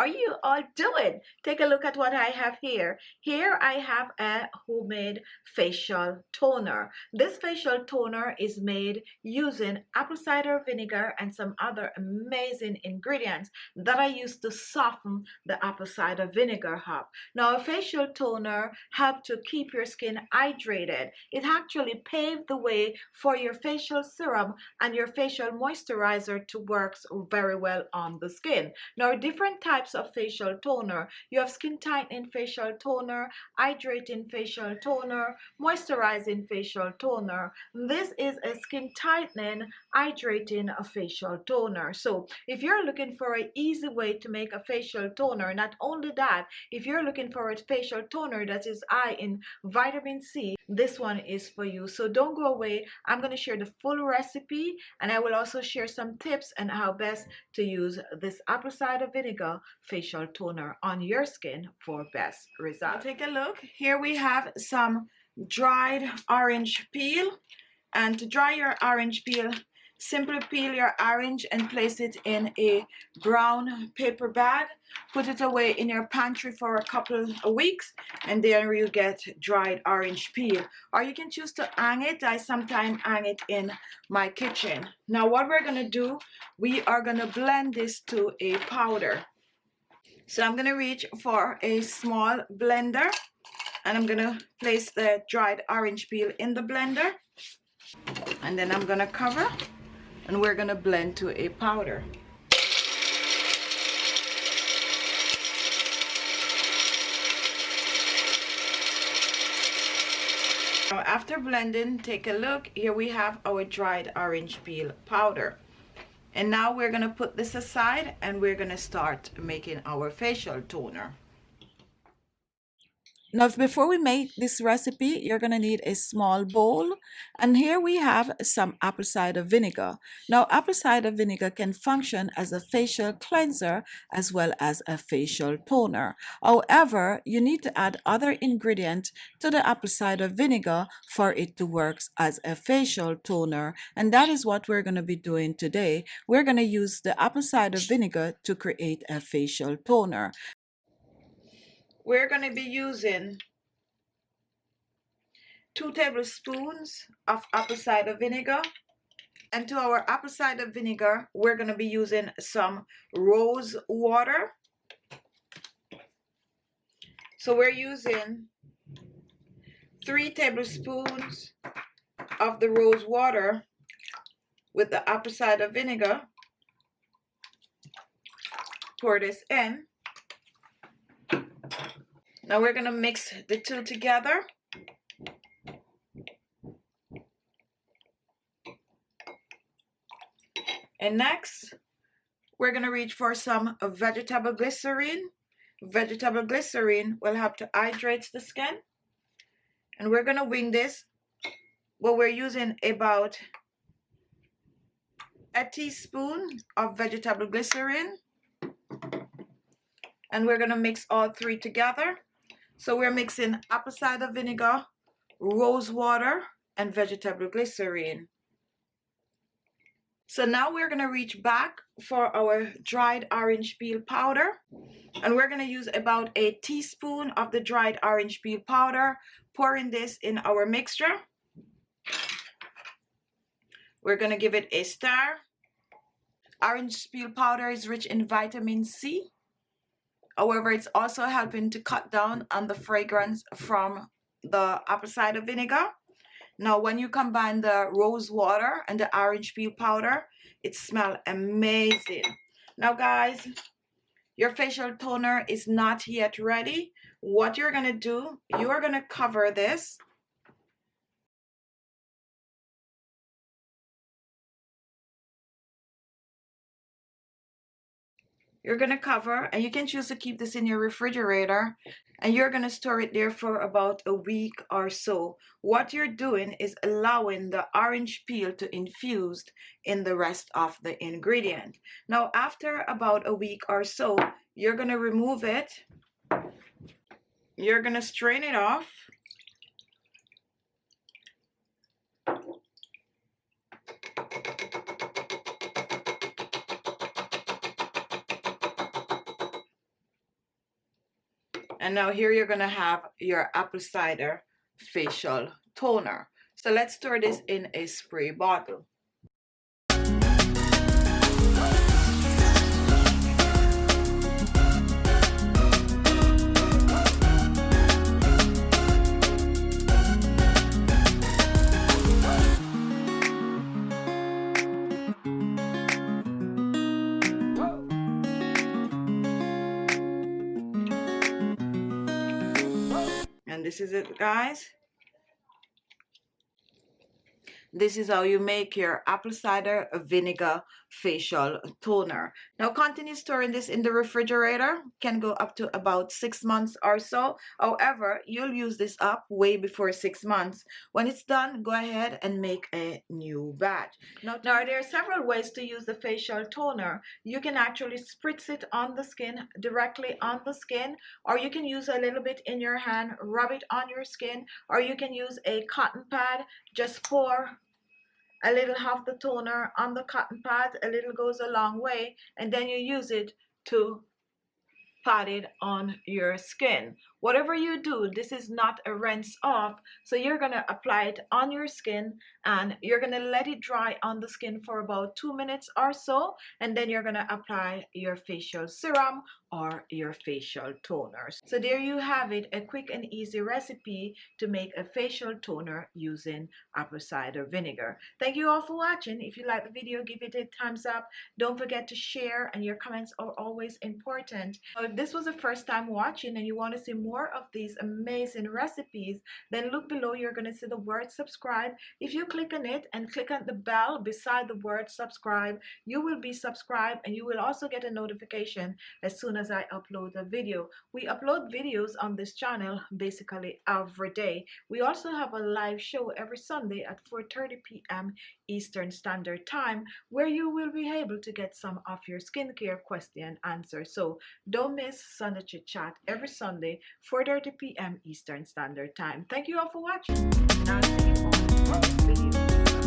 are you all doing? Take a look at what I have here. Here I have a homemade facial toner. This facial toner is made using apple cider vinegar and some other amazing ingredients that I use to soften the apple cider vinegar up. Now, a facial toner helps to keep your skin hydrated. It actually paved the way for your facial serum and your facial moisturizer to work very well on the skin. Now, different types of facial toner. You have skin tightening facial toner, hydrating facial toner, moisturizing facial toner. This is a skin tightening, hydrating facial toner. So if you're looking for an easy way to make a facial toner, not only that, if you're looking for a facial toner that is high in vitamin C, this one is for you. So don't go away. I'm going to share the full recipe, and I will also share some tips on how best to use this apple cider vinegar facial toner on your skin for best results. Take a look. Here we have some dried orange peel, and to dry your orange peel, simply peel your orange and place it in a brown paper bag. Put it away in your pantry for a couple of weeks, and there you get dried orange peel. Or you can choose to hang it. I sometimes hang it in my kitchen. Now what we're going to do, we are going to blend this to a powder. So I'm going to reach for a small blender, and I'm going to place the dried orange peel in the blender, and then I'm going to cover, and we're going to blend to a powder. Now after blending, take a look. Here we have our dried orange peel powder. And now we're going to put this aside, and we're going to start making our facial toner. Now, before we make this recipe, you're going to need a small bowl. And here we have some apple cider vinegar. Now, apple cider vinegar can function as a facial cleanser as well as a facial toner. However, you need to add other ingredients to the apple cider vinegar for it to work as a facial toner. And that is what we're going to be doing today. We're going to use the apple cider vinegar to create a facial toner. We're going to be using 2 tablespoons of apple cider vinegar. And to our apple cider vinegar, we're going to be using some rose water. So we're using 3 tablespoons of the rose water with the apple cider vinegar. Pour this in. Now we're going to mix the two together. And next, we're going to reach for some vegetable glycerin. Vegetable glycerin will help to hydrate the skin. And we're going to wing this. Well, we're using about a teaspoon of vegetable glycerin. And we're going to mix all 3 together. So we're mixing apple cider vinegar, rose water, and vegetable glycerin. So now we're going to reach back for our dried orange peel powder. And we're going to use about a teaspoon of the dried orange peel powder, pouring this in our mixture. We're going to give it a stir. Orange peel powder is rich in vitamin C. However, it's also helping to cut down on the fragrance from the apple cider vinegar. Now, when you combine the rose water and the orange peel powder, it smells amazing. Now, guys, your facial toner is not yet ready. What you're going to do, you are going to cover this. You're going to cover, and you can choose to keep this in your refrigerator, and you're going to store it there for about a week or so. What you're doing is allowing the orange peel to infuse in the rest of the ingredient. Now, after about a week or so, you're going to remove it. You're going to strain it off. And now here you're gonna have your apple cider facial toner. So let's store this in a spray bottle. And this is it, guys. This is how you make your apple cider vinegar facial toner. Now continue storing this in the refrigerator. Can go up to about 6 months or so. However, you'll use this up way before 6 months. When it's done, go ahead and make a new batch. Now there are several ways to use the facial toner. You can actually spritz it on the skin, directly on the skin, or you can use a little bit in your hand, rub it on your skin, or you can use a cotton pad. Just pour a little of the toner on the cotton pad. A little goes a long way, and then you use it to pat it on your skin. Whatever you do, this is not a rinse off, so you're gonna apply it on your skin and you're gonna let it dry on the skin for about 2 minutes or so, and then you're gonna apply your facial serum or your facial toner. So there you have it, a quick and easy recipe to make a facial toner using apple cider vinegar. Thank you all for watching. If you like the video, give it a thumbs up. Don't forget to share, and your comments are always important. If this was the first time watching and you want to see more of these amazing recipes, then look below. You're going to see the word subscribe. If you click on it and click on the bell beside the word subscribe, you will be subscribed, and you will also get a notification as soon as I upload a video. We upload videos on this channel basically every day. We also have a live show every Sunday at 4:30 p.m. Eastern Standard Time, where you will be able to get some of your skincare question and answer. So don't miss Sunday Chit Chat every Sunday, 4:30 p.m. Eastern Standard Time. Thank you all for watching, and I'll see you on the next video.